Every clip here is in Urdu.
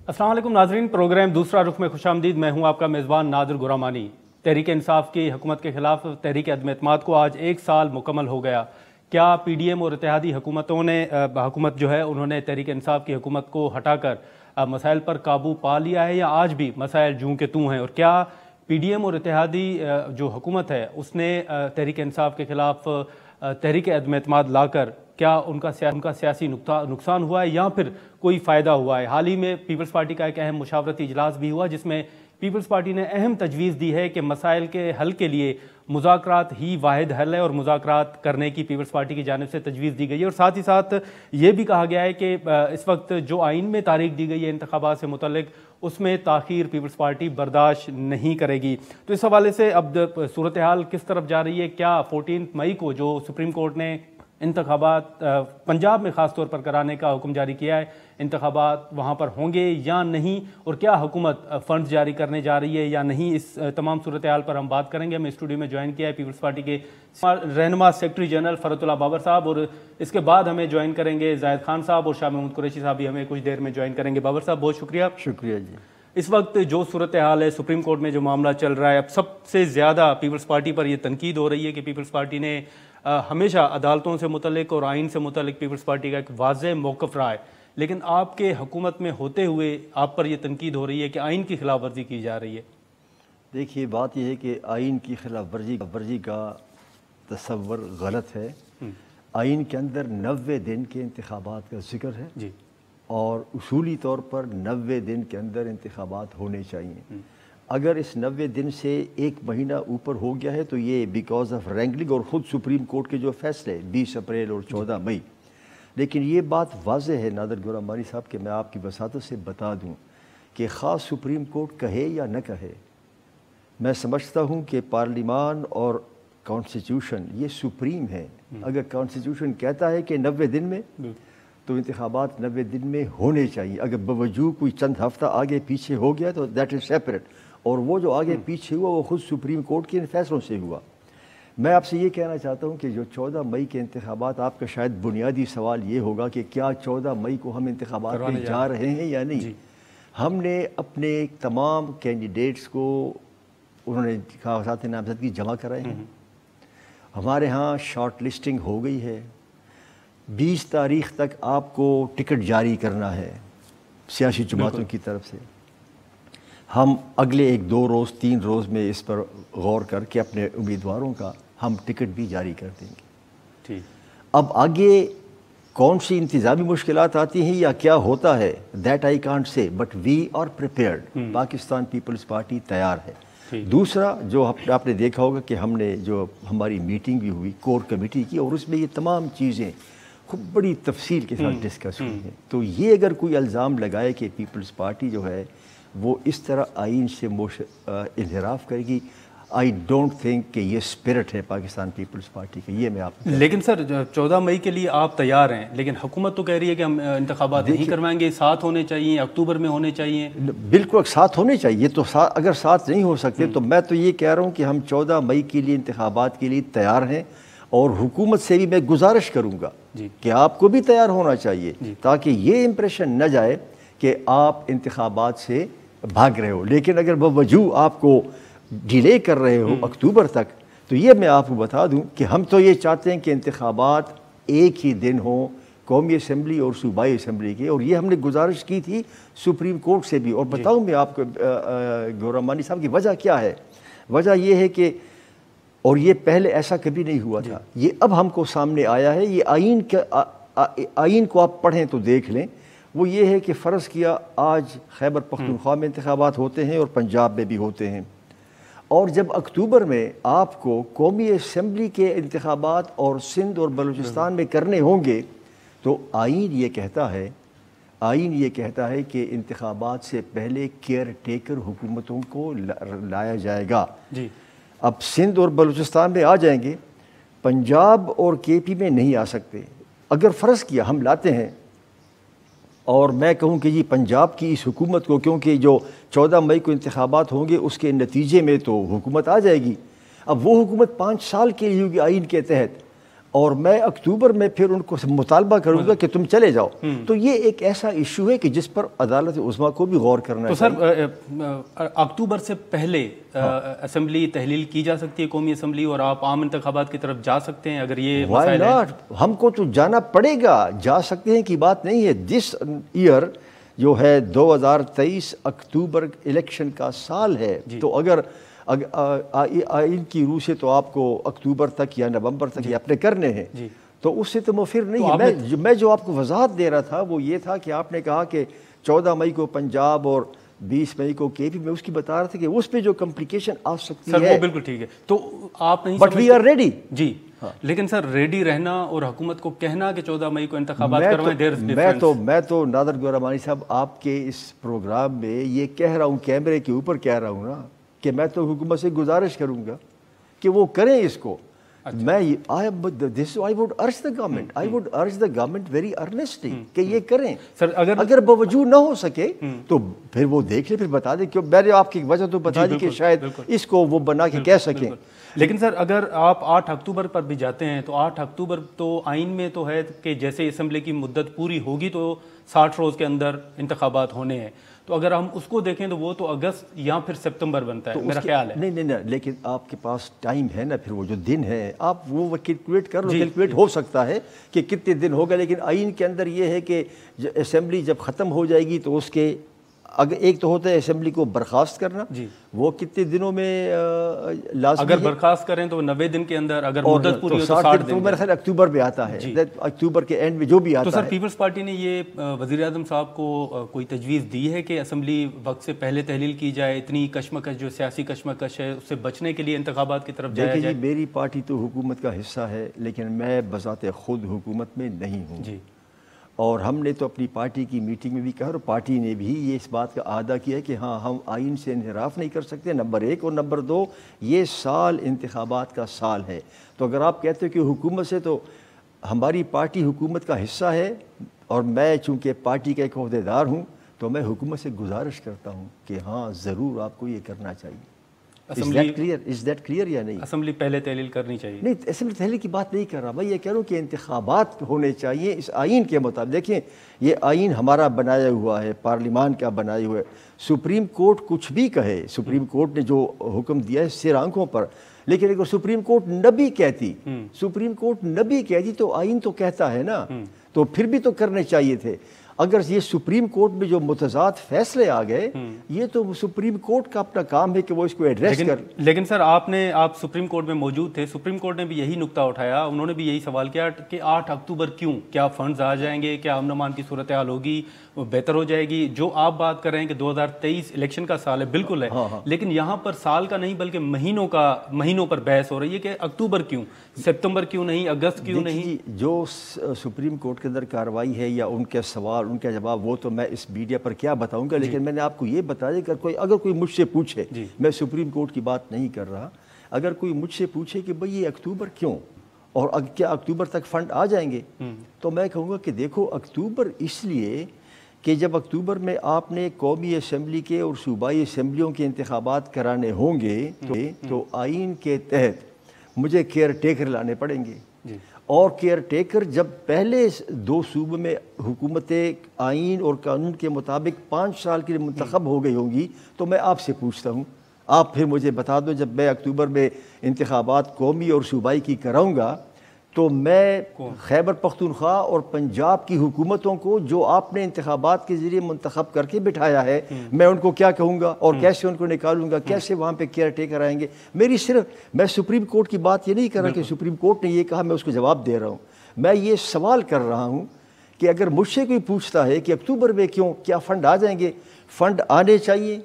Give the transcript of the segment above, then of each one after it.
السلام علیکم ناظرین، پروگرام دوسرا رخ میں خوش آمدید۔ میں ہوں آپ کا میزبان نادر غرامانی۔ تحریک انصاف کی حکومت کے خلاف تحریک عدم اعتماد کو آج 1 سال مکمل ہو گیا۔ کیا پی ڈی ایم اور اتحادی حکومتوں نے انہوں نے تحریک انصاف کی حکومت کو ہٹا کر مسائل پر قابو پا لیا ہے یا آج بھی مسائل جوں کے توں ہیں؟ اور کیا پی ڈی ایم اور اتحادی جو حکومت ہے اس نے تحریک انصاف کے خلاف تحریک عدم اعتماد لا کر کیا ان کا سیاسی نقصان ہوا ہے یا پھر کوئی فائدہ ہوا ہے؟ حال ہی میں پیپلز پارٹی کا ایک اہم مشاورتی اجلاس بھی ہوا جس میں پیپلز پارٹی نے اہم تجویز دی ہے کہ مسائل کے حل کے لیے مذاکرات ہی واحد حل ہے اور مذاکرات کرنے کی پیپلز پارٹی کی جانب سے تجویز دی گئی ہے، اور ساتھ ہی ساتھ یہ بھی کہا گیا ہے کہ اس وقت جو آئین میں تاریخ دی گئی ہے انتخابات سے متعلق اس میں تاخیر پیپلز پارٹی برداشت نہیں کرے گی۔ تو اس حوالے سے اب صورتحال کس طرف جا رہی ہے؟ کیا 14 مئی کو جو سپریم کورٹ نے انتخابات پنجاب میں خاص طور پر کرانے کا حکم جاری کیا ہے، انتخابات وہاں پر ہوں گے یا نہیں؟ اور کیا حکومت فنڈز جاری کرنے جا رہی ہے یا نہیں؟ اس تمام صورتحال پر ہم بات کریں گے۔ ہمیں اسٹوڈیو میں جوائن کیا ہے پیپلز پارٹی کے رہنما سیکرٹری جنرل فرحت اللہ بابر صاحب، اور اس کے بعد ہمیں جوائن کریں گے زاہد خان صاحب، اور شاہ محمود قریشی صاحب بھی ہمیں کچھ دیر میں جوائن کریں گے۔ بابر صاحب بہت شکریہ۔ شکریہ جی۔ اس وقت جو صورتحال ہے، سپریم کورٹ میں جو معاملہ چل رہا ہے، اب سب سے زیادہ پیپلز پارٹی پر یہ تنقید ہو رہی ہے کہ پیپلز پارٹی نے ہمیشہ عدالتوں سے متعلق اور آئین سے متعلق پیپلز پارٹی کا ایک واضح موقف رہا ہے، لیکن آپ کے حکومت میں ہوتے ہوئے آپ پر یہ تنقید ہو رہی ہے کہ آئین کی خلاف ورزی کی جا رہی ہے۔ دیکھیے، بات یہ ہے کہ آئین کی خلاف ورزی کا تصور غلط ہے۔ آئین کے اندر 90 دن کے انتخابات کا ذکر ہے جی، اور اصولی طور پر 90 دن کے اندر انتخابات ہونے چاہیے۔ اگر اس 90 دن سے 1 مہینہ اوپر ہو گیا ہے تو یہ بیکاز آف رینگلنگ اور خود سپریم کورٹ کے جو فیصلے 20 اپریل اور 14 مئی، لیکن یہ بات واضح ہے نادر غرامانی صاحب کہ میں آپ کی وساطت سے بتا دوں کہ خاص سپریم کورٹ کہے یا نہ کہے، میں سمجھتا ہوں کہ پارلیمان اور کانسٹیٹیوشن یہ سپریم ہے۔ اگر کانسٹیٹیوشن کہتا ہے کہ 90 دن میں تو انتخابات 90 دن میں ہونے چاہیے۔ اگر بوجود کوئی چند ہفتہ آگے پیچھے ہو گیا تو دیٹ از سیپریٹ، اور وہ جو آگے پیچھے ہوا وہ خود سپریم کورٹ کے فیصلوں سے ہوا۔ میں آپ سے یہ کہنا چاہتا ہوں کہ جو 14 مئی کے انتخابات، آپ کا شاید بنیادی سوال یہ ہوگا کہ کیا 14 مئی کو ہم انتخابات میں جا رہے ہیں یا نہیں؟ ہم نے اپنے تمام کینڈیڈیٹس کو، انہوں نے کاغذات نامزدگی جمع کرائے ہیں، ہمارے ہاں شارٹ لسٹنگ ہو گئی ہے۔ 20 تاریخ تک آپ کو ٹکٹ جاری کرنا ہے سیاسی جماعتوں کی طرف سے۔ ہم اگلے 1-2 روز 3 روز میں اس پر غور کر کے اپنے امیدواروں کا ہم ٹکٹ بھی جاری کر دیں گے۔ اب آگے کون سی انتظامی مشکلات آتی ہیں یا کیا ہوتا ہے، that I can't say, but we are prepared. Pakistan Peoples Party تیار ہے۔ دوسرا جو آپ نے دیکھا ہوگا کہ ہم نے جو ہماری میٹنگ بھی ہوئی کور کمیٹی کی، اور اس میں یہ تمام چیزیں خوب بڑی تفصیل کے ساتھ ڈسکس ہوئی ہیں۔ تو یہ اگر کوئی الزام لگائے کہ پیپلز پارٹی جو ہے وہ اس طرح آئین سے انحراف کرے گی، آئی ڈونٹ تھنک کہ یہ اسپرٹ ہے پاکستان پیپلز پارٹی کا۔ یہ میں آپ لیکن سر 14 مئی کے لیے آپ تیار ہیں، لیکن حکومت تو کہہ رہی ہے کہ ہم انتخابات نہیں کروائیں گے، ساتھ ہونے چاہیے، اکتوبر میں ہونے چاہیے۔ بالکل ساتھ ہونے چاہیے، تو اگر ساتھ نہیں ہو سکتے تو میں تو یہ کہہ رہا ہوں کہ ہم 14 مئی کے لیے انتخابات کے لیے تیار ہیں، اور حکومت سے بھی میں گزارش کروں گا کہ آپ کو بھی تیار ہونا چاہیے، تاکہ یہ امپریشن نہ جائے کہ آپ انتخابات سے بھاگ رہے ہو۔ لیکن اگر باوجود آپ کو ڈیلے کر رہے ہو اکتوبر تک، تو یہ میں آپ کو بتا دوں کہ ہم تو یہ چاہتے ہیں کہ انتخابات ایک ہی دن ہوں، قومی اسمبلی اور صوبائی اسمبلی کے، اور یہ ہم نے گزارش کی تھی سپریم کورٹ سے بھی۔ اور بتاؤں میں آپ کو غرامانی صاحب کی وجہ کیا ہے؟ وجہ یہ ہے کہ، اور یہ پہلے ایسا کبھی نہیں ہوا تھا، یہ اب ہم کو سامنے آیا ہے۔ یہ آئین کو آپ پڑھیں تو دیکھ لیں، وہ یہ ہے کہ فرض کیا آج خیبر پختونخوا میں انتخابات ہوتے ہیں اور پنجاب میں بھی ہوتے ہیں، اور جب اکتوبر میں آپ کو قومی اسمبلی کے انتخابات اور سندھ اور بلوچستان میں کرنے ہوں گے، تو آئین یہ کہتا ہے کہ انتخابات سے پہلے کیئر ٹیکر حکومتوں کو لایا جائے گا۔ اب سندھ اور بلوچستان میں آ جائیں گے، پنجاب اور کے پی میں نہیں آ سکتے۔ اگر فرض کیا ہم لاتے ہیں، اور میں کہوں کہ جی پنجاب کی اس حکومت کو، کیونکہ جو 14 مئی کو انتخابات ہوں گے اس کے نتیجے میں تو حکومت آ جائے گی، اب وہ حکومت 5 سال کے لیے ہوگی آئین کے تحت۔ اور میں اکتوبر میں پھر ان کو مطالبہ کروں گا کہ تم چلے جاؤ. تو یہ ایک ایسا ایشو ہے کہ جس پر عدالت عظمیٰ کو بھی غور کرنا چاہیے. تو سر اکتوبر سے پہلے اسمبلی تحلیل کی جا سکتی ہے، قومی اسمبلی، اور آپ عام انتخابات کی طرف جا سکتے ہیں اگر یہ مسائل ہیں؟ ہم کو تو جانا پڑے گا، جا سکتے ہیں کی بات نہیں ہے. دس ایئر جو ہے 2023 اکتوبر الیکشن کا سال ہے. تو اگر آئین کی روح سے تو آپ کو اکتوبر تک یا نومبر تک یہ اپنے کرنے ہیں، تو اس سے تو مفر نہیں ہے. میں جو آپ کو وضاحت دے رہا تھا وہ یہ تھا کہ آپ نے کہا کہ 14 مئی کو پنجاب اور 20 مئی کو کے پی، میں اس کی بتا رہا تھا کہ اس پہ جو کمپلیکیشن آ سکتی ہے. سر وہ بالکل ٹھیک ہے، تو آپ نہیں بٹ وی آر ریڈی. جی لیکن سر ریڈی رہنا اور حکومت کو کہنا کہ 14 مئی کو انتخابات کروائیں، میں تو نادر گورامانی صاحب آپ کے اس پروگرام میں یہ کہہ رہا ہوں، کیمرے کے اوپر کہہ رہا ہوں نا، کہ میں تو حکومت سے گزارش کروں گا کہ وہ کریں اس کو. میں I would urge the government very earnestly کہ یہ کریں. اگر باوجود نہ ہو سکے تو پھر وہ دیکھ لیں، پھر بتا دیں. کیوں میں نے آپ کی وجہ تو بتا دی کہ شاید اس کو وہ بنا کے کہہ سکیں. لیکن سر اگر آپ 8 اکتوبر پر بھی جاتے ہیں تو 8 اکتوبر تو آئین میں تو ہے کہ جیسے اسمبلی کی مدت پوری ہوگی تو 60 روز کے اندر انتخابات ہونے ہیں. تو اگر ہم اس کو دیکھیں تو وہ تو اگست یا پھر ستمبر بنتا ہے میرا خیال ہے. نہیں لیکن آپ کے پاس ٹائم ہے نا، پھر وہ جو دن ہے آپ وہ کیلکولیٹ کر لو. کیلکولیٹ ہو سکتا ہے کہ کتنے دن ہوگا، لیکن آئین کے اندر یہ ہے کہ اسمبلی جب ختم ہو جائے گی تو اس کے اگر ایک تو ہوتا ہے اسمبلی کو برخاست کرنا، وہ کتنے دنوں میں لازمی اگر برخاست کریں تو 90 دن کے اندر، اگر مدت پوری ہو تو 60 دن. تو میرا خیال اکتوبر میں آتا ہے، اکتوبر کے اینڈ میں جو بھی آتا ہے. تو سر پیپلز پارٹی نے یہ وزیر اعظم صاحب کو کوئی تجویز دی ہے کہ اسمبلی وقت سے پہلے تحلیل کی جائے؟ اتنی کشمکش جو سیاسی کشمکش ہے اس سے بچنے کے لیے انتخابات کی طرف جایا جائے. دیکھیں جی، میری پارٹی تو حکومت کا حصہ ہے لیکن میں بذات خود حکومت میں نہیں ہوں. اور ہم نے تو اپنی پارٹی کی میٹنگ میں بھی کہا، اور پارٹی نے بھی یہ اس بات کا اعادہ کیا ہے کہ ہاں ہم آئین سے انحراف نہیں کر سکتے، نمبر 1. اور نمبر 2، یہ سال انتخابات کا سال ہے. تو اگر آپ کہتے ہو کہ حکومت سے، تو ہماری پارٹی حکومت کا حصہ ہے، اور میں چونکہ پارٹی کا ایک عہدیدار ہوں تو میں حکومت سے گزارش کرتا ہوں کہ ہاں ضرور آپ کو یہ کرنا چاہیے. Is that clear یا نہیں؟ اسمبلی پہلے تحلیل کرنی چاہیے. نہیں، اسمبلی تحلیل کی بات نہیں کر رہا، میں یہ کہہ رہا ہوں کہ انتخابات ہونے چاہیے اس آئین کے مطابق. دیکھیں یہ آئین ہمارا بنایا ہوا ہے، پارلیمان کا بنایا ہوا ہے. سپریم کورٹ کچھ بھی کہے، سپریم کورٹ نے جو حکم دیا ہے سر آنکھوں پر، لیکن اگر سپریم کورٹ نبی کہتی تو آئین تو کہتا ہے نا، تو پھر بھی تو کرنے چاہیے تھے. اگر یہ سپریم کورٹ میں جو متضاد فیصلے آ گئے، یہ تو سپریم کورٹ کا اپنا کام ہے کہ وہ اس کو ایڈریس کر. لیکن سر آپ سپریم کورٹ میں موجود تھے، سپریم کورٹ نے بھی یہی نکتہ اٹھایا، انہوں نے بھی یہی سوال کیا کہ 8 اکتوبر کیوں؟ کیا فنڈز آ جائیں گے؟ کیا امن امان کی صورتحال ہوگی، وہ بہتر ہو جائے گی؟ جو آپ بات کر رہے ہیں کہ 2023 الیکشن کا سال ہے، بالکل ہے، لیکن یہاں پر سال کا نہیں بلکہ مہینوں پر بحث ہو رہی ہے کہ اکتوبر کیوں، ستمبر کیوں نہیں، اگست کیوں نہیں؟ جو سپریم کورٹ کے اندر کارروائی ہے یا ان کے سوال، ان کا جواب، وہ تو میں اس میڈیا پر کیا بتاؤں گا. لیکن میں نے آپ کو یہ بتایا کہ اگر کوئی مجھ سے پوچھے، میں سپریم کورٹ کی بات نہیں کر رہا، اگر کوئی مجھ سے پوچھے کہ بھئی یہ اکتوبر کیوں اور کیا اکتوبر تک فنڈ آ جائیں گے، تو میں کہوں گا کہ دیکھو اکتوبر اس لیے کہ جب اکتوبر میں آپ نے قومی اسمبلی کے اور صوبائی اسمبلیوں کے انتخابات کرانے ہوں گے تو آئین کے تحت مجھے کیئر ٹیکر لانے پڑیں گے. اور کیئر ٹیکر جب پہلے 2 صوبوں میں حکومتیں آئین اور قانون کے مطابق 5 سال کے لیے منتخب ہو گئی ہوں گی، تو میں آپ سے پوچھتا ہوں، آپ پھر مجھے بتا دو، جب میں اکتوبر میں انتخابات قومی اور صوبائی کی کراؤں گا تو میں خیبر پختونخوا اور پنجاب کی حکومتوں کو جو آپ نے انتخابات کے ذریعے منتخب کر کے بٹھایا ہے، میں ان کو کیا کہوں گا اور کیسے ان کو نکالوں گا، کیسے وہاں پہ کیئر ٹیکر آئیں گے. میں سپریم کورٹ کی بات یہ نہیں کر رہا کہ سپریم کورٹ نے یہ کہا میں اس کو جواب دے رہا ہوں. میں یہ سوال کر رہا ہوں کہ اگر مجھ سے کوئی پوچھتا ہے کہ اکتوبر میں کیوں، کیا فنڈ آ جائیں گے؟ فنڈ آنے چاہیے،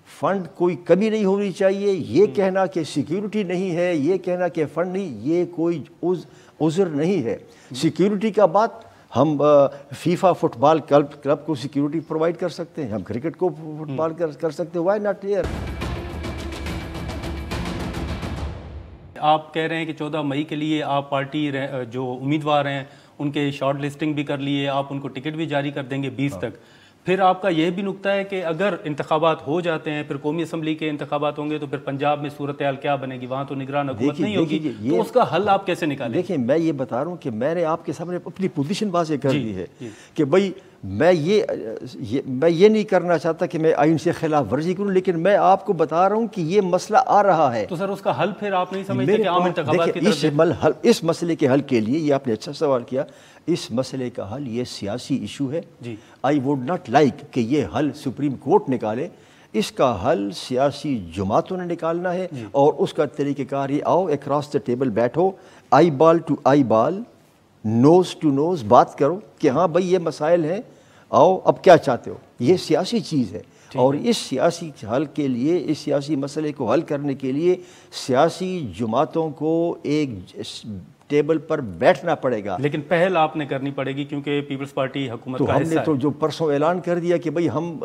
فنڈ کوئی کمی نہیں ہونی چاہیے. یہ کہنا کہ سیکیورٹی نہیں ہے، یہ کہنا کہ فنڈ نہیں، یہ کوئی عذر نہیں ہے. سیکیورٹی کا بات ہم فیفا فٹ بال کلب کو سیکیورٹی پرووائڈ کر سکتے ہیں، ہم کرکٹ کو فٹ بال کر سکتے ہیں. Why not here? آپ کہہ رہے ہیں کہ 14 مئی کے لیے آپ پارٹی جو امیدوار ہیں ان کے شارٹ لسٹنگ بھی کر لیے، آپ ان کو ٹکٹ بھی جاری کر دیں گے 20 تک. پھر آپ کا یہ بھی نکتہ ہے کہ اگر انتخابات ہو جاتے ہیں، پھر قومی اسمبلی کے انتخابات ہوں گے، تو پھر پنجاب میں صورتحال کیا بنے گی؟ وہاں تو نگران حکومت نہیں ہوگی، تو اس کا حل آپ کیسے نکالیں؟ دیکھیں میں یہ بتا رہا ہوں کہ میں نے آپ کے سامنے اپنی پوزیشن واضح کر دی ہے کہ بھائی میں یہ نہیں کرنا چاہتا کہ میں آئین سے خلاف ورزی کروں، لیکن میں آپ کو بتا رہا ہوں کہ یہ مسئلہ آ رہا ہے۔ تو سر اس کا حل پھر آپ نہیں سمجھتے کہ عام انتخابات کی طرف؟ اس مسئلے کے حل کے لیے، یہ آپ نے اچھا سوال کیا، اس مسئلے کا حل یہ سیاسی ایشو ہے۔ آئی ووڈ ناٹ لائک کہ یہ حل سپریم کورٹ نکالے، اس کا حل سیاسی جماعتوں نے نکالنا ہے، اور اس کا طریقہ کار یہ، آؤ اکراس دا ٹیبل بیٹھو، آئی بال to I ball, nose to نوز بات کرو کہ ہاں بھائی یہ مسائل ہیں، آؤ اب کیا چاہتے ہو۔ یہ سیاسی چیز ہے، اور اس سیاسی حل کے لیے، اس سیاسی مسئلے کو حل کرنے کے لیے سیاسی جماعتوں کو ایک ٹیبل پر بیٹھنا پڑے گا۔ لیکن پہل آپ نے کرنی پڑے گی، کیونکہ پیپلز پارٹی حکومت کا حصہ ہے۔ تو ہم نے تو جو پرسوں اعلان کر دیا کہ بھئی ہم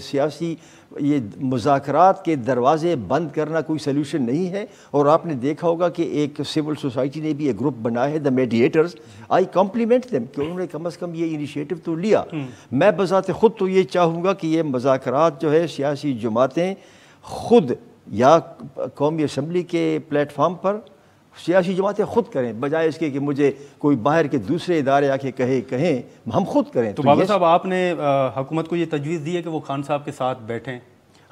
سیاسی یہ مذاکرات کے دروازے بند کرنا کوئی سلیوشن نہیں ہے، اور آپ نے دیکھا ہوگا کہ ایک سول سوسائٹی نے بھی ایک گروپ بنایا ہے، دا میڈیٹرز۔ آئی کمپلیمنٹ دیم کہ انہوں نے کم از کم یہ انیشیٹو تو لیا۔ میں بذات خود تو یہ چاہوں گا کہ یہ مذاکرات جو ہے سیاسی جماعتیں خود یا قومی اسمبلی کے پلیٹ فارم پر سیاسی جماعتیں خود کریں، بجائے اس کے کہ مجھے کوئی باہر کے دوسرے ادارے آ کے کہیں ہم خود کریں۔ تو بابر صاحب آپ نے حکومت کو یہ تجویز دی ہے کہ وہ خان صاحب کے ساتھ بیٹھیں؟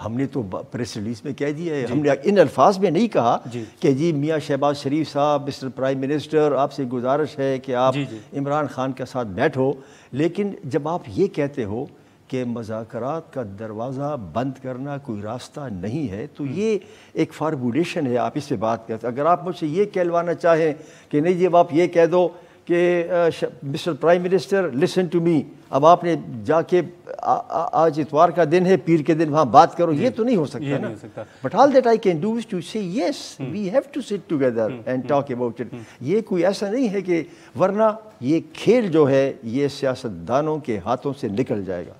ہم نے تو پریس ریلیز میں کہہ دیا ہے، ہم نے ان الفاظ میں نہیں کہا کہ جی میاں شہباز شریف صاحب، مسٹر پرائم منسٹر، آپ سے گزارش ہے کہ آپ عمران خان کے ساتھ بیٹھو، لیکن جب آپ یہ کہتے ہو کہ مذاکرات کا دروازہ بند کرنا کوئی راستہ نہیں ہے، تو یہ ایک فارمولیشن ہے، آپ اس سے بات کرتے۔ اگر آپ مجھ سے یہ کہلوانا چاہیں کہ نہیں جب آپ یہ کہہ دو کہ mister prime minister listen to me, اب آپ نے جا کے آج اتوار کا دن ہے، پیر کے دن وہاں بات کرو، یہ تو نہیں ہو سکتا نا۔ But all that I can do is to say yes we have to sit together and talk about it. یہ کوئی ایسا نہیں ہے کہ، ورنہ یہ کھیل جو ہے یہ سیاستدانوں کے ہاتھوں سے نکل جائے گا،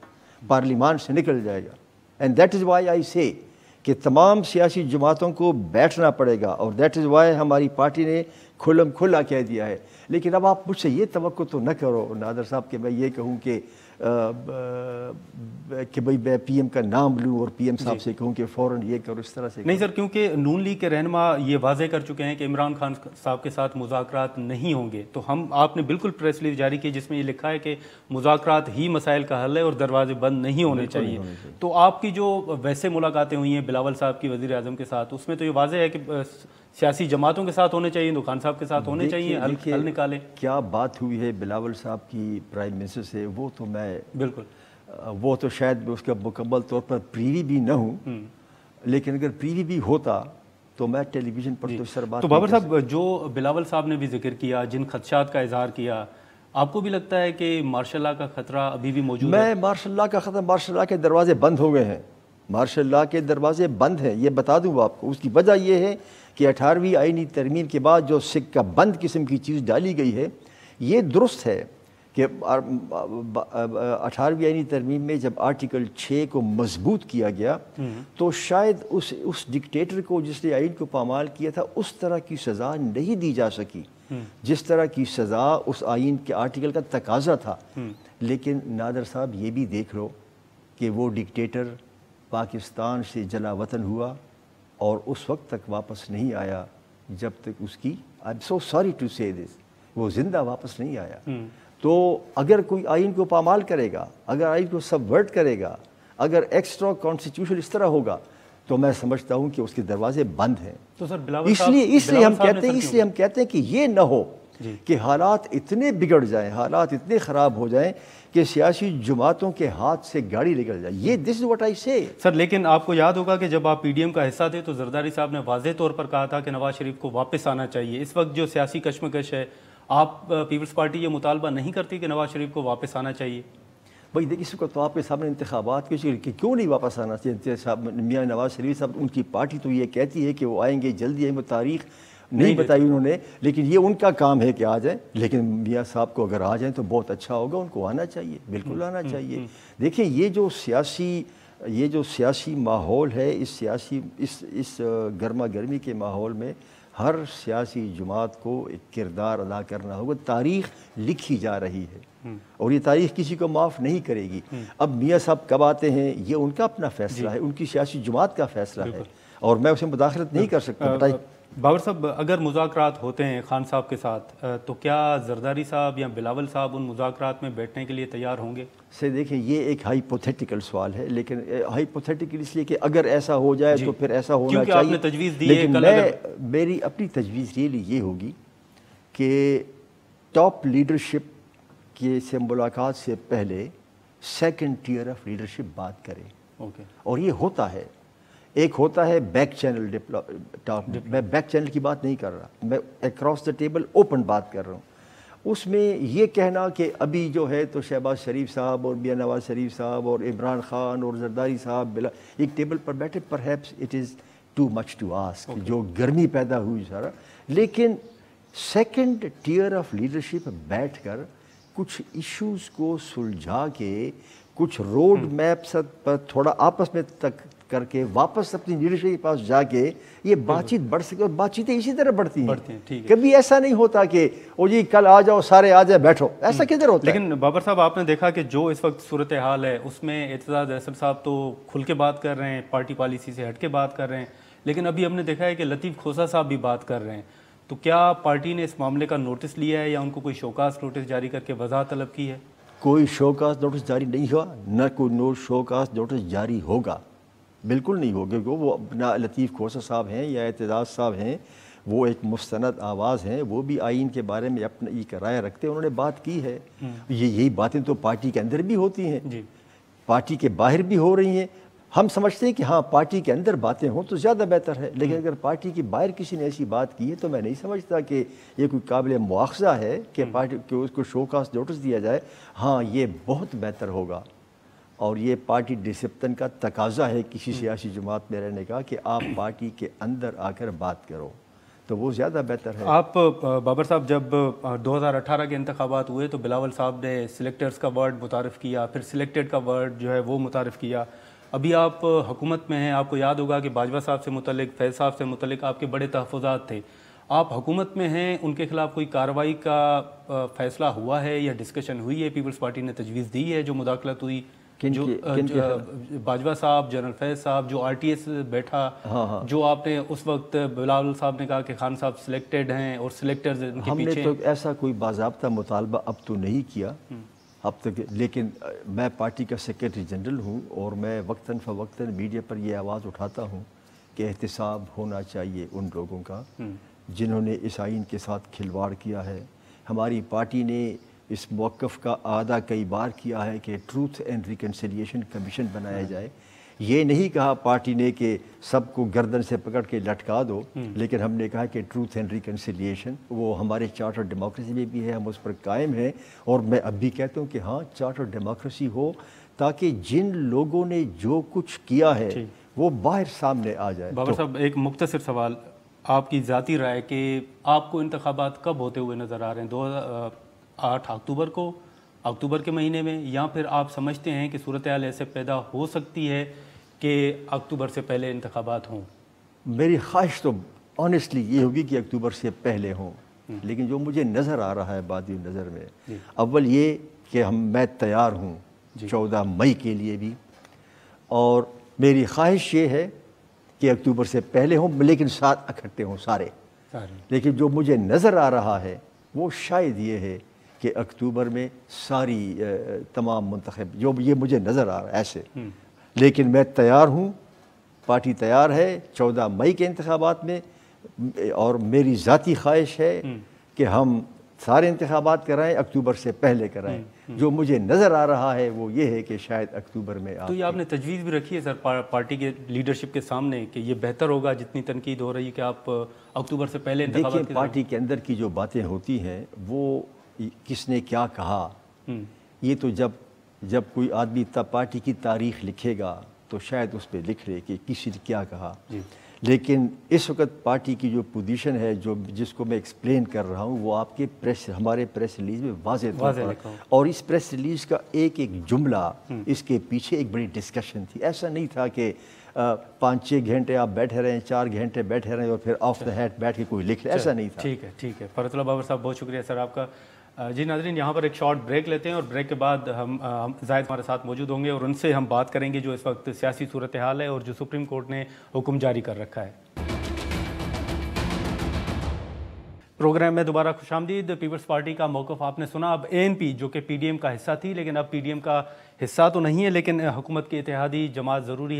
پارلیمان سے نکل جائے گا۔ اینڈ دیٹ از وائی آئی سے کہ تمام سیاسی جماعتوں کو بیٹھنا پڑے گا، اور دیٹ از وائی ہماری پارٹی نے کھلم کھلا کہہ دیا ہے۔ لیکن اب آپ مجھ سے یہ توقع تو نہ کرو نادر صاحب کہ میں یہ کہوں کہ بھئی میں پی ایم کا نام لوں اور پی ایم صاحب سے کہوں کہ فوراً یہ کرو، اس طرح سے نہیں سر، کیونکہ نون لیگ کے رہنما یہ واضح کر چکے ہیں کہ عمران خان صاحب کے ساتھ مذاکرات نہیں ہوں گے، تو آپ نے بالکل پریس ریلیز جاری کی جس میں یہ لکھا ہے کہ مذاکرات ہی مسائل کا حل ہے اور دروازے بند نہیں ہونے چاہیے۔ تو آپ کی جو ویسے ملاقاتیں ہوئی ہیں بلاول صاحب کی وزیر اعظم کے ساتھ، اس میں تو یہ واضح ہے کہ سیاسی جماعتوں کے ساتھ ہونے چاہیے، تو خان صاحب کے ساتھ ہونے چاہیے، حل نکالیں۔ کیا بات ہوئی ہے بلاول صاحب کی پرائم منسٹر سے، وہ تو میں بالکل، وہ تو شاید اس کا مکمل طور پر پریوی بھی نہ ہوں، لیکن اگر پریوی بھی ہوتا تو میں ٹیلی ویژن پر تو اس طرح بات۔ تو بابر صاحب، جو بلاول صاحب نے بھی ذکر کیا، جن خدشات کا اظہار کیا، آپ کو بھی لگتا ہے کہ مارشل لاء کا خطرہ ابھی بھی موجود ہے؟ میں مارشل لاء کا خطرہ، مارشل لاء کے دروازے بند ہو گئے ہیں، مارشل لاء کے دروازے بند ہیں، یہ بتا دوں آپ کو۔ اس کی وجہ یہ ہے کہ 18ویں آئینی ترمیم کے بعد جو سکہ بند قسم کی چیز ڈالی گئی ہے، یہ درست ہے کہ 18ویں آئینی ترمیم میں جب آرٹیکل 6 کو مضبوط کیا گیا تو شاید اس ڈکٹیٹر کو جس نے آئین کو پامال کیا تھا اس طرح کی سزا نہیں دی جا سکی جس طرح کی سزا اس آئین کے آرٹیکل کا تقاضا تھا۔ لیکن نادر صاحب یہ بھی دیکھ لو کہ وہ ڈکٹیٹر پاکستان سے جلا وطن ہوا اور اس وقت تک واپس نہیں آیا جب تک اس کی I am so sorry to say this, وہ زندہ واپس نہیں آیا۔ تو اگر کوئی آئین کو پامال کرے گا، اگر آئین کو سبورٹ کرے گا، اگر ایکسٹرا کانسٹیٹیوشن اس طرح ہوگا تو میں سمجھتا ہوں کہ اس کے دروازے بند ہیں۔ تو سر بلاول اس لیے ہم کہتے ہیں کہ یہ نہ ہو کہ حالات اتنے بگڑ جائیں، حالات اتنے خراب ہو جائیں کہ سیاسی جماعتوں کے ہاتھ سے گاڑی نکل جائے۔ یہ دس از واٹ آئی سے۔ سر لیکن آپ کو یاد ہوگا کہ جب آپ پی ڈی ایم کا حصہ تھے تو زرداری صاحب نے واضح طور پر کہا تھا کہ نواز شریف کو واپس آنا چاہیے۔ اس وقت جو سیاسی کشمکش ہے، آپ پیپلز پارٹی یہ مطالبہ نہیں کرتی کہ نواز شریف کو واپس آنا چاہیے؟ بھائی دیکھیے، اس وقت تو آپ کے سامنے انتخابات کہ کیوں نہیں واپس آنا چاہیے میاں نواز شریف صاحب، ان کی پارٹی تو یہ کہتی ہے کہ وہ آئیں گے، جلدی آئیں گے، تاریخ نہیں بتائی انہوں نے، لیکن یہ ان کا کام ہے کہ آ جائیں۔ لیکن میاں صاحب کو اگر آ جائیں تو بہت اچھا ہوگا، ان کو آنا چاہیے، بالکل آنا چاہیے۔ دیکھیں یہ جو سیاسی ماحول ہے، اس گرما گرمی کے ماحول میں ہر سیاسی جماعت کو ایک کردار ادا کرنا ہوگا. تاریخ لکھی جا رہی ہے اور یہ تاریخ کسی کو معاف نہیں کرے گی. اب میاں صاحب کب آتے ہیں یہ ان کا اپنا فیصلہ ہے, ان کی سیاسی جماعت کا فیصلہ ہے اور میں اسے مداخلت نہیں کر سکتا. بابر صاحب, اگر مذاکرات ہوتے ہیں خان صاحب کے ساتھ تو کیا زرداری صاحب یا بلاول صاحب ان مذاکرات میں بیٹھنے کے لیے تیار ہوں گے؟ سے دیکھیں یہ ایک ہائپوتھیٹیکل سوال ہے, لیکن ہائپوتھیٹیکل اس لیے کہ اگر ایسا ہو جائے تو پھر ایسا ہونا کیونکہ چاہیے. آپ نے تجویز دی ہے, لیکن میری اپنی تجویز یہ ہوگی کہ ٹاپ لیڈرشپ کے سے ملاقات سے پہلے سیکنڈ ٹیئر آف لیڈرشپ بات کریں. اور یہ ہوتا ہے, ایک ہوتا ہے بیک چینل ٹاک. میں بیک چینل کی بات نہیں کر رہا, میں اکراس دا ٹیبل اوپن بات کر رہا ہوں. اس میں یہ کہنا کہ ابھی جو ہے تو شہباز شریف صاحب اور میاں نواز شریف صاحب اور عمران خان اور زرداری صاحب ایک ٹیبل پر بیٹھے, perhaps it is too much to ask, جو گرمی پیدا ہوئی سارا. لیکن سیکنڈ ٹیئر آف لیڈرشپ بیٹھ کر کچھ ایشوز کو سلجھا کے کچھ روڈ میپ پر تھوڑا آپس میں تک کر کے واپس اپنی لیڈرشپ کے پاس جا کے یہ بات چیت بڑھ سکے. اور بات چیتیں اسی طرح بڑھتی ہیں, کبھی ایسا نہیں ہوتا کہ او جی کل آ جاؤ سارے آ جائے بیٹھو, ایسا کدھر ہوتا ہے. لیکن بابر صاحب آپ نے دیکھا کہ جو اس وقت صورتحال ہے اس میں اعتزاز احسن صاحب تو کھل کے بات کر رہے ہیں, پارٹی پالیسی سے ہٹ کے بات کر رہے ہیں, لیکن ابھی ہم نے دیکھا ہے کہ لطیف کھوسہ صاحب بھی بات کر رہے ہیں. تو کیا پارٹی نے اس معاملے کا نوٹس لیا ہے یا ان کو کوئی شوکاز نوٹس جاری کر کے وضاحت طلب کی ہے؟ کوئی شوکاز نوٹس جاری نہیں ہوا, نہ کوئی شوکاز نوٹس جاری ہوگا, بالکل نہیں ہوگا. وہ اپنا لطیف کھوسہ صاحب ہیں یا اعتزاز صاحب ہیں, وہ ایک مستند آواز ہیں, وہ بھی آئین کے بارے میں اپنا یہ رائے رکھتے ہیں, انہوں نے بات کی ہے. یہی باتیں تو پارٹی کے اندر بھی ہوتی ہیں, پارٹی کے باہر بھی ہو رہی ہیں. ہم سمجھتے ہیں کہ ہاں پارٹی کے اندر باتیں ہوں تو زیادہ بہتر ہے, لیکن اگر پارٹی کے باہر کسی نے ایسی بات کی ہے تو میں نہیں سمجھتا کہ یہ کوئی قابل مواخذہ ہے کہ پارٹی کو اس کو شوکاز نوٹس دیا جائے. ہاں یہ بہت بہتر ہوگا اور یہ پارٹی ڈسپلن کا تقاضا ہے کسی سیاسی جماعت میں رہنے کا کہ آپ پارٹی کے اندر آ کر بات کرو, تو وہ زیادہ بہتر ہے. آپ بابر صاحب جب 2018 کے انتخابات ہوئے تو بلاول صاحب نے سلیکٹرز کا ورڈ متعارف کیا, پھر سلیکٹڈ کا ورڈ جو ہے وہ متعارف کیا. ابھی آپ حکومت میں ہیں, آپ کو یاد ہوگا کہ باجوہ صاحب سے متعلق, فیض صاحب سے متعلق آپ کے بڑے تحفظات تھے. آپ حکومت میں ہیں, ان کے خلاف کوئی کارروائی کا فیصلہ ہوا ہے یا ڈسکشن ہوئی ہے؟ پیپلز پارٹی نے تجویز دی ہے جو مداخلت ہوئی, جو باجوہ صاحب, جنرل فیض صاحب, جو آر ٹی ایس بیٹھا, جو آپ نے اس وقت بلاول صاحب نے کہا کہ خان صاحب سلیکٹڈ ہیں اور سلیکٹرز ان کے پیچھے. ہم نے تو ایسا کوئی باضابطہ مطالبہ اب تو نہیں کیا اب تک, لیکن میں پارٹی کا سیکریٹری جنرل ہوں اور میں وقتاً فوقتاً میڈیا پر یہ آواز اٹھاتا ہوں کہ احتساب ہونا چاہیے ان لوگوں کا جنہوں نے اس آئین کے ساتھ کھلواڑ کیا ہے. ہماری پارٹی نے اس موقف کا اعادہ کئی بار کیا ہے کہ ٹروتھ اینڈ ریکنسیلیشن کمیشن بنایا جائے. یہ نہیں کہا پارٹی نے کہ سب کو گردن سے پکڑ کے لٹکا دو, لیکن ہم نے کہا کہ ٹروتھ اینڈ ریکنسیلیشن وہ ہمارے چارٹر ڈیموکریسی میں بھی ہے, ہم اس پر قائم ہیں. اور میں اب بھی کہتا ہوں کہ ہاں چارٹر ڈیموکریسی ہو تاکہ جن لوگوں نے جو کچھ کیا ہے وہ باہر سامنے آ جائے. بابر صاحب ایک مختصر سوال, آپ کی ذاتی رائے کہ آپ کو انتخابات کب ہوتے ہوئے نظر آ رہے ہیں؟ 8 اکتوبر کو, اکتوبر کے مہینے میں, یا پھر آپ سمجھتے ہیں کہ صورتحال ایسے پیدا ہو سکتی ہے کہ اکتوبر سے پہلے انتخابات ہوں؟ میری خواہش تو آنیسٹلی یہ ہوگی کہ اکتوبر سے پہلے ہوں, لیکن جو مجھے نظر آ رہا ہے بادی نظر میں, اول یہ کہ میں تیار ہوں 14 مئی کے لیے بھی, اور میری خواہش یہ ہے کہ اکتوبر سے پہلے ہوں لیکن ساتھ اکٹھے ہوں سارے. لیکن جو مجھے نظر آ رہا ہے وہ شاید یہ ہے کہ اکتوبر میں ساری تمام منتخب, جو یہ مجھے نظر آ رہا ہے ایسے. لیکن میں تیار ہوں, پارٹی تیار ہے 14 مئی کے انتخابات میں, اور میری ذاتی خواہش ہے کہ ہم سارے انتخابات کرائیں, اکتوبر سے پہلے کرائیں. جو مجھے نظر آ رہا ہے وہ یہ ہے کہ شاید اکتوبر میں. تو یہ آپ نے تجویز بھی رکھی ہے سر پارٹی کے لیڈرشپ کے سامنے کہ یہ بہتر ہوگا, جتنی تنقید ہو رہی ہے, کہ آپ اکتوبر سے پہلے انتخابات دیکھیں پارٹی کے اندر کی جو باتیں ہوتی ہیں وہ کس نے کیا کہا, یہ تو جب کوئی آدمی پارٹی کی تاریخ لکھے گا تو شاید اس پہ لکھ لے کہ کسی نے کیا کہا. لیکن اس وقت پارٹی کی جو پوزیشن ہے جس کو میں ایکسپلین کر رہا ہوں وہ آپ کے ہمارے پریس ریلیز میں واضح طور پر، اور اس پریس ریلیز کا ایک جملہ اس کے پیچھے ایک بڑی ڈسکشن تھی. ایسا نہیں تھا کہ 5-6 گھنٹے آپ بیٹھے رہیں، 4 گھنٹے بیٹھے رہیں اور پھر آف دا ہیڈ بیٹھ کے کوئی لکھ لے، ایسا نہیں تھا. ٹھیک ہے فرحت اللہ بابر صاحب، بہت شکریہ سر آپ کا. جی ناظرین، یہاں پر ایک شارٹ بریک لیتے ہیں اور بریک کے بعد ہم زاہد ہمارے ساتھ موجود ہوں گے اور ان سے ہم بات کریں گے جو اس وقت سیاسی صورتحال ہے اور جو سپریم کورٹ نے حکم جاری کر رکھا ہے. پروگرام میں دوبارہ خوش آمدید. پیپلز پارٹی کا موقف آپ نے سنا. اب اے این پی جو کہ پی ڈی ایم کا حصہ تھی لیکن اب پی ڈی ایم کا حصہ تو نہیں ہے لیکن حکومت کی اتحادی جماعت ضرور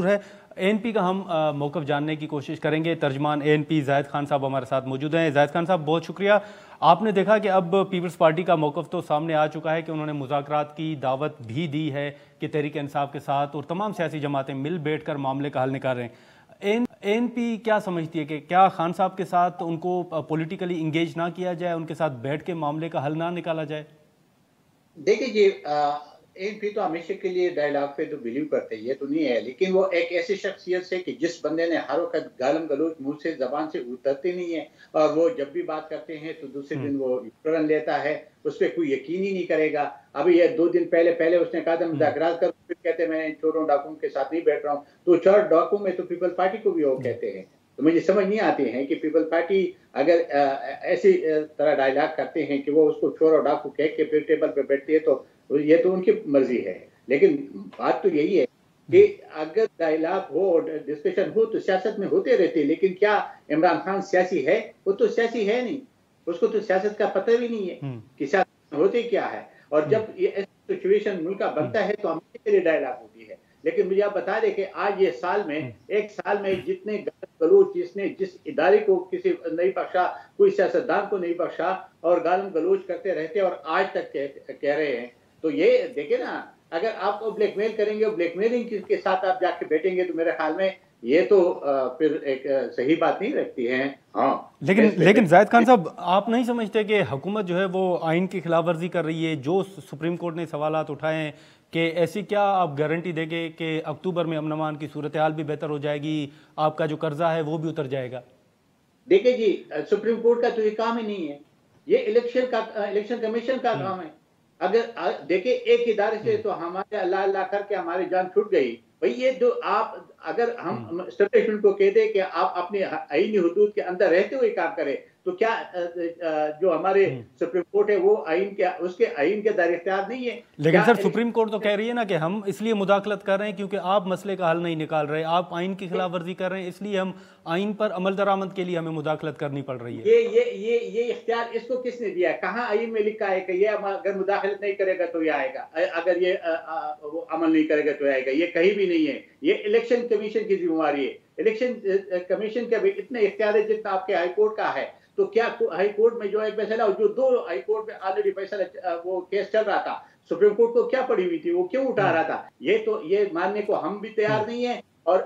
ہے. اے این پی کا ہم موقف جاننے کی کوشش کریں گے. ترجمان اے این پی زاہد خان صاحب ہمارے ساتھ موجود ہیں. زاہد خان صاحب بہت شکریہ. آپ نے دیکھا کہ اب پیپلز پارٹی کا موقف تو سامنے آ چکا ہے کہ انہوں نے مذاکرات کی دعوت بھی دی ہے کہ تحریک انصاف کے ساتھ اور تمام سیاسی جماعتیں مل بیٹھ کر معاملے کا حل نکال رہے ہیں. اے این پی کیا سمجھتی ہے کہ کیا خان صاحب کے ساتھ ان کو پولیٹیکلی انگیج نہ کیا جائے، ان کے ساتھ بیٹھ کے معاملے کا حل نہ نکالا جائے؟ دیکھیں جی، اے این پی تو ہمیشہ کے لیے ڈائیلاگ پہ تو بلیو کرتے ہیں، یہ تو نہیں ہے، لیکن وہ ایک ایسی شخصیت سے کہ جس بندے نے ہر وقت گالم گلوچ منہ سے زبان سے اترتے نہیں ہے اور وہ جب بھی بات کرتے ہیں تو دوسرے دن وہ ٹرن لیتا ہے، اس پہ کوئی یقین ہی نہیں کرے گا. ابھی یہ 2 دن پہلے اس نے کہا تھا مذاکرات کر، پھر کہتے ہیں میں چوروں ڈاکوؤں کے ساتھ نہیں بیٹھ رہا ہوں. تو چور ڈاکو میں تو پیپل پارٹی کو بھی وہ کہتے ہیں. تو مجھے سمجھ نہیں آتی ہے کہ پیپل پارٹی اگر ایسی طرح ڈائیلاگ کرتے ہیں کہ وہ اس کو چور اور ڈاکو کہہ کے پھر ٹیبل پہ بیٹھتی ہے تو یہ تو ان کی مرضی ہے. لیکن بات تو یہی ہے کہ اگر ڈائیلاگ ہو اور ڈسکشن ہو تو سیاست میں ہوتے رہتے، لیکن کیا عمران خان سیاسی ہے؟ وہ تو سیاسی ہے نہیں، اس کو تو سیاست کا پتہ بھی نہیں ہے کہ سیاست میں ہوتے کیا ہے. اور جب یہ ایسی سچویشن ملک کا بنتا ہے تو ہمیشہ کے لیے ڈائیلاگ ہوتی ہے. لیکن مجھے آپ بتا دیں کہ آج یہ ایک سال میں جتنے گالم گلوچ جس ادارے کو کسی نہیں بخشا، کوئی سیاستدان کو نہیں بخشا اور گالم گلوچ کرتے رہتے اور آج تک کہہ رہے ہیں. تو یہ دیکھیں نا، اگر آپ کو بلیک میل کریں گے، بلیک میلنگ کے ساتھ آپ جا کے بیٹھیں گے تو میرے خیال میں یہ تو پھر ایک صحیح بات نہیں رکھتی ہے. ہاں لیکن زاہد خان صاحب، آپ نہیں سمجھتے کہ حکومت جو ہے وہ آئین کی خلاف ورزی کر رہی ہے؟ جو سپریم کورٹ نے سوالات اٹھائے ہیں کہ ایسی کیا آپ گارنٹی دیں گے کہ اکتوبر میں امن امان کی صورتحال بھی بہتر ہو جائے گی، آپ کا جو قرضہ ہے وہ بھی اتر جائے گا؟ دیکھیں جی، سپریم کورٹ کا تو یہ کام ہی نہیں ہے، یہ الیکشن کمیشن کا کام ہے. اگر دیکھیں ایک ادارے سے تو ہمارے اللہ کر کے ہماری جان چھوٹ گئی. بھئی یہ جو آپ اگر ہم اسٹیبلشمنٹ کو کہہ دیں کہ آپ اپنے آئینی حدود کے اندر رہتے ہوئے کام کریں تو کیا جو ہمارے سپریم کورٹ ہے وہ اس کے آئین کے دائرہ اختیار نہیں ہے؟ لیکن سر سپریم کورٹ تو کہہ رہی ہے نا کہ ہم اس لیے مداخلت کر رہے ہیں کیونکہ آپ مسئلے کا حل نہیں نکال رہے، آپ آئین کی خلاف ورزی کر رہے ہیں، اس لیے ہم آئین پر عمل درآمد کے لیے ہمیں مداخلت کرنی پڑ رہی ہے. یہ اختیار اس کو کس نے دیا ہے؟ کہاں آئین میں لکھا ہے کہ یہ اگر مداخلت نہیں کرے گا تو یہ آئے گا، اگر یہ عمل نہیں کرے گا تو آئے گا؟ یہ کہیں بھی نہیں ہے. یہ الیکشن کمیشن کی ذمہ داری ہے. الیکشن کمیشن کے بھی اتنے اختیار ہے جتنا آپ کے ہائی کورٹ کا ہے. تو کیا ہائی کورٹ میں جو ایک فیصلہ، جو 2 ہائی کورٹ میں آلریڈی فیصلہ وہ کیس چل رہا تھا، سپریم کورٹ کو کیا پڑی ہوئی تھی، وہ کیوں اٹھا رہا تھا؟ یہ ماننے کو ہم بھی تیار نہیں ہیں. اور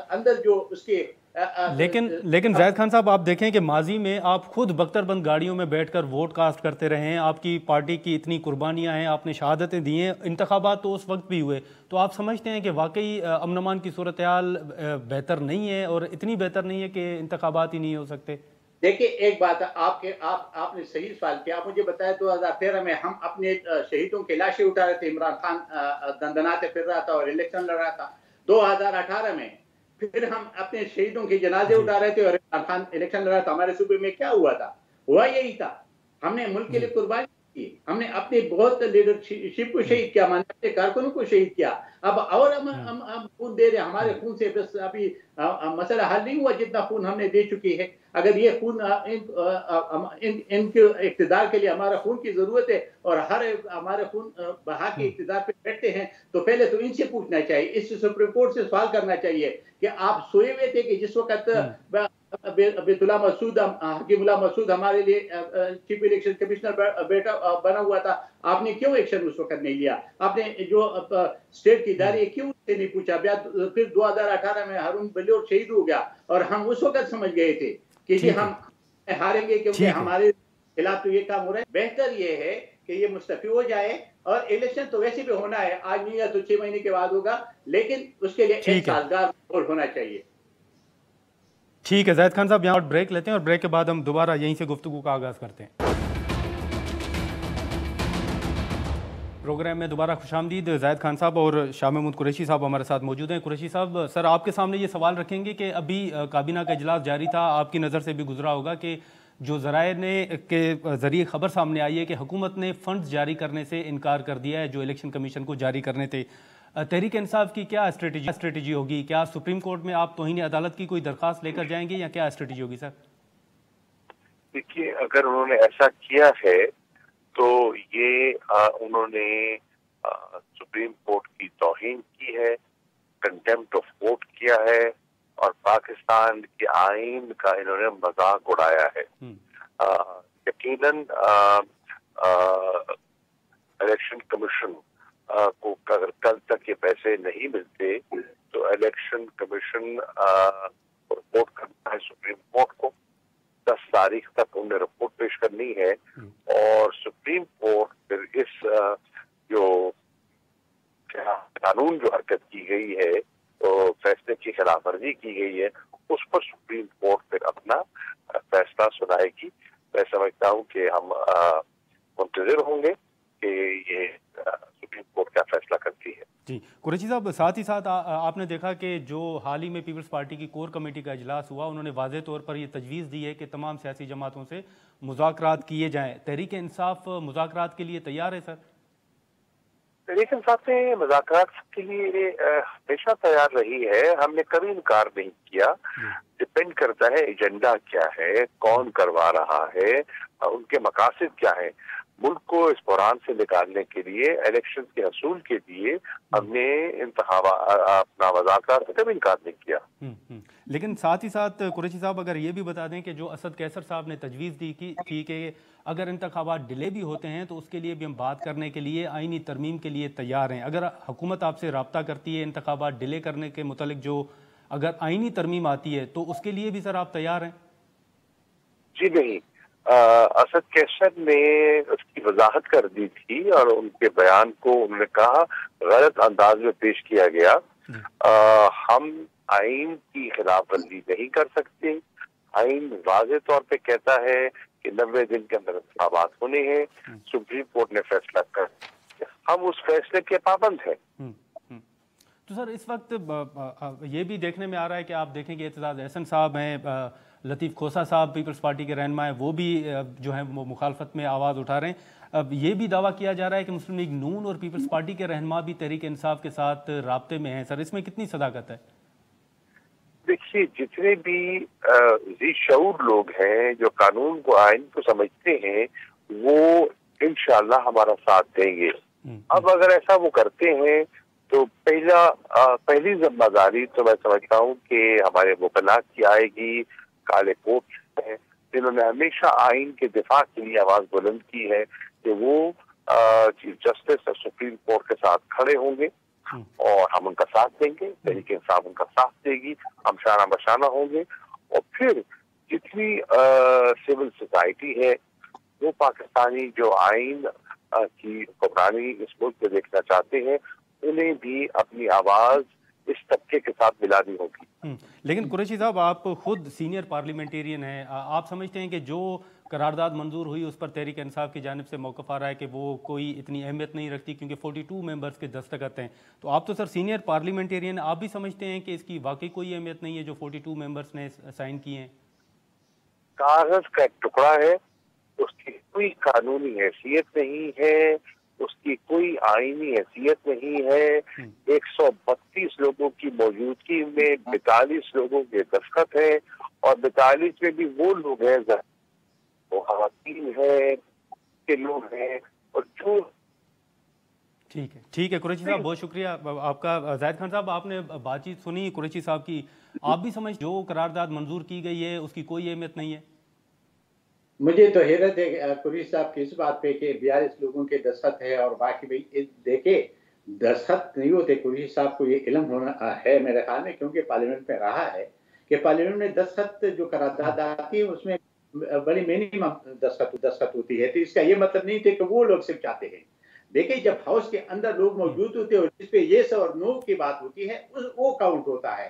اندر جو اس کے لیکن زاہد خان صاحب، آپ دیکھیں کہ ماضی میں آپ خود بختر بند گاڑیوں میں بیٹھ کر ووٹ کاسٹ کرتے رہے ہیں، آپ کی پارٹی کی اتنی قربانیاں ہیں، آپ نے شہادتیں دی ہیں، انتخابات تو اس وقت بھی ہوئے. تو آپ سمجھتے ہیں کہ واقعی امن امان کی صورتحال بہتر نہیں ہے اور اتنی بہتر نہیں ہے کہ انتخابات ہی نہیں ہو سکتے؟ دیکھیں ایک بات ہے، آپ نے صحیح سوال کیا. آپ مجھے بتایا 2013 میں ہم اپنے شہیدوں کی لاشیں اٹھا رہے تھے، عمران خان دندناتے پھر رہا تھا اور الیکشن لڑ رہا تھا. 2018 میں پھر ہم اپنے شہیدوں کے جنازے اٹھا رہے تھے اور عمران خان الیکشن لڑ رہا تھا. ہمارے صوبے میں کیا ہوا تھا؟ ہوا یہی تھا. ہم نے ملک کے لیے قربانی کی، ہم نے اپنی بہت لیڈرشپ کو شہید کیا، اپنے کارکنوں کو شہید کیا. اب اور ہم خون دے رہے ہیں. ہمارے خون سے بس ابھی مسئلہ حل نہیں ہوا جتنا خون ہم نے دے چکی ہے. اگر یہ خون ان کے اقتدار کے لیے ہمارا خون کی ضرورت ہے اور ہمارے خون بہا کے اقتدار پہ بیٹھتے ہیں تو پہلے تو ان سے پوچھنا چاہیے، اس سپریم کورٹ سے سوال کرنا چاہیے کہ آپ سوئے ہوئے تھے کہ جس وقت بیت اللہ مسعود، حکیم اللہ مسعود ہمارے لیے چیف الیکشن کمشنر بنا ہوا تھا، آپ نے کیوں ایکشن اس وقت نہیں لیا؟ آپ نے جو اسٹیٹ کی ادارے کیوں سے نہیں پوچھا؟ پھر 2018 میں ہارون بلور شہید ہو گیا اور ہم اس وقت سمجھ گئے تھے کہ جی ہم ہاریں گے کیونکہ ہمارے خلاف تو یہ کام ہو رہا ہے. بہتر یہ ہے کہ یہ مستعفی ہو جائے اور الیکشن تو ویسے بھی ہونا ہے، آج نہیں یا تو 6 مہینے کے بعد ہوگا، لیکن اس کے لیے ایک سازگار ماحول ہونا چاہیے. ٹھیک ہے زاہد خان صاحب، یہاں بریک لیتے ہیں اور بریک کے بعد ہم دوبارہ یہیں سے گفتگو کا آغاز کرتے ہیں۔ پروگرام میں دوبارہ خوش آمدید۔ زاہد خان صاحب اور شاہ محمود قریشی صاحب ہمارے ساتھ موجود ہیں۔ قریشی صاحب، سر آپ کے سامنے یہ سوال رکھیں گے کہ ابھی کابینہ کا اجلاس جاری تھا، آپ کی نظر سے بھی گزرا ہوگا کہ جو ذرائع نے کے ذریعے خبر سامنے آئی ہے کہ حکومت نے فنڈز جاری کرنے سے انکار کر دیا ہے جو الیکشن کمیشن کو جاری کرنے تھے۔ تحریک انصاف کی کیا اسٹریٹجی ہوگی؟ کیا سپریم کورٹ میں آپ توہین عدالت کی کوئی درخواست لے کر جائیں گے یا کیا اسٹریٹجی ہوگی سر؟ دیکھیے، اگر انہوں نے ایسا کیا ہے تو یہ انہوں نے سپریم کورٹ کی توہین کی ہے، کنٹیمپٹ آف کورٹ کیا ہے اور پاکستان کے آئین کا انہوں نے مذاق اڑایا ہے۔ یقیناً الیکشن کمیشن کو اگر کل تک یہ پیسے نہیں ملتے تو الیکشن کمیشن رپورٹ کرنا ہے سپریم کورٹ کو، 10 تاریخ تک انہیں رپورٹ پیش کرنی ہے اور سپریم کورٹ پھر اس جو قانون جو حرکت کی گئی ہے تو فیصلے کی خلاف ورزی کی گئی ہے اس پر سپریم کورٹ پھر اپنا فیصلہ سنائے گی۔ میں سمجھتا ہوں کہ ہم منتظر ہوں گے کہ یہ سپریم کورٹ کیا فیصلہ کرتی ہے۔ جی قریشی صاحب، ساتھ ہی ساتھ آپ نے دیکھا کہ جو حال ہی میں پیپلز پارٹی کی کور کمیٹی کا اجلاس ہوا، انہوں نے واضح طور پر یہ تجویز دی ہے کہ تمام سیاسی جماعتوں سے مذاکرات کیے جائیں۔ تحریک انصاف مذاکرات کے لیے تیار ہے سر؟ تحریک انصاف نے مذاکرات کے لیے ہمیشہ تیار رہی ہے، ہم نے کبھی انکار نہیں کیا۔ ڈپینڈ کرتا ہے ایجنڈا کیا ہے، کون کروا رہا ہے، ان کے مقاصد کیا ہیں۔ ملک کو اس بحران سے نکالنے کے لیے، الیکشن کے حصول کے لیے ہم نے اپنا مذاکرات سے کبھی انکار نہیں کیا۔ لیکن ساتھ ہی ساتھ قریشی صاحب اگر یہ بھی بتا دیں کہ جو اسد کیسر صاحب نے تجویز دی تھی کہ اگر انتخابات ڈیلے بھی ہوتے ہیں تو اس کے لیے بھی ہم بات کرنے کے لیے آئینی ترمیم کے لیے تیار ہیں، اگر حکومت آپ سے رابطہ کرتی ہے انتخابات ڈیلے کرنے کے متعلق جو اگر آئینی ترمیم آتی ہے تو اس کے لیے بھی سر آپ تیار ہیں؟ جی نہیں، اسد کیسر نے اس کی وضاحت کر دی تھی اور ان کے بیان کو انہوں نے کہا غلط انداز میں پیش کیا گیا۔ ہم آئین کی خلاف ورزی نہیں کر سکتے، آئین واضح طور پہ کہتا ہے کہ 90 دن کے اندر انتخابات ہونے ہیں، سپریم کورٹ نے فیصلہ کر، ہم اس فیصلے کے پابند ہیں۔ تو سر اس وقت یہ بھی دیکھنے میں آ رہا ہے کہ آپ دیکھیں کہ اعتزاز احسن صاحب ہیں، لطیف کھوسہ صاحب پیپلز پارٹی کے رہنما ہیں، وہ بھی جو ہیں وہ مخالفت میں آواز اٹھا رہے ہیں۔ اب یہ بھی دعویٰ کیا جا رہا ہے کہ مسلم لیگ نون اور پیپلز پارٹی کے رہنما بھی تحریک انصاف کے ساتھ رابطے میں ہیں۔ سر اس میں کتنی صداقت ہے؟ دیکھیے، جتنے بھی ذی شعور لوگ ہیں جو قانون کو، آئین کو سمجھتے ہیں، وہ انشاءاللہ ہمارا ساتھ دیں گے۔ اب اگر ایسا وہ کرتے ہیں تو پہلی ذمہ داری تو میں سمجھتا ہوں کہ ہمارے وکلاء کی آئے گی، کالے کوٹ ہیں جنہوں نے ہمیشہ آئین کے دفاع کے لیے آواز بلند کی ہے کہ وہ چیف جسٹس اور سپریم کورٹ کے ساتھ کھڑے ہوں گے اور ہم ان کا ساتھ دیں گے، تحریک انصاف ان کا ساتھ دے گی، ہم شانہ بشانہ ہوں گے۔ اور پھر جتنی سول سوسائٹی ہے وہ پاکستانی جو آئین کی حکمرانی اس ملک میں دیکھنا چاہتے ہیں، انہیں بھی اپنی آواز اس طبقے کے ساتھ ملانی ہوگی۔ لیکن قریشی صاحب، آپ خود سینئر پارلیمنٹیرین ہیں، آپ سمجھتے ہیں کہ جو قرارداد منظور ہوئی اس پر تحریک انصاف کی جانب سے موقف آ رہا ہے کہ وہ کوئی اتنی اہمیت نہیں رکھتی کیونکہ 42 ممبرز کے دستخط ہیں، تو آپ تو سر سینئر پارلیمنٹیرین، آپ بھی سمجھتے ہیں کہ اس کی واقعی کوئی اہمیت نہیں ہے جو 42 ممبرز نے سائن کیے ہیں؟ کاغذ کا ایک ٹکڑا ہے، اس کی کوئی قانونی حیثیت نہیں ہے، اس کی کوئی آئینی حیثیت نہیں ہے۔ 132 لوگوں کی موجودگی میں 42 لوگوں کے دستخط ہیں اور 42 میں بھی وہ لوگ ہیں، وہ خواتین ہیں کے لوگ ہیں اور جو ٹھیک ہے قریشی صاحب، بہت شکریہ آپ کا۔ زاہد خان صاحب، آپ نے بات چیت سنی قریشی صاحب کی، آپ بھی سمجھ جو قرارداد منظور کی گئی ہے اس کی کوئی اہمیت نہیں ہے؟ مجھے تو حیرت ہے قریشی صاحب کی اس بات پہ کہ 42 لوگوں کے دستخط ہے اور باقی بھائی دیکھے دستخط نہیں ہوتے۔ قریشی صاحب کو یہ علم ہونا ہے میرے خیال میں، کیونکہ پارلیمنٹ میں رہا ہے کہ پارلیمنٹ میں دستخط جو قرارداد آتی ہے اس میں بڑی منیمم دستخط ہوتی ہے، تو اس کا یہ مطلب نہیں تھے کہ وہ لوگ صرف چاہتے ہیں۔ دیکھیں جب ہاؤس کے اندر لوگ موجود ہوتے ہیں اور جس پہ یس اور نو کی بات ہوتی ہے وہ کاؤنٹ ہوتا ہے۔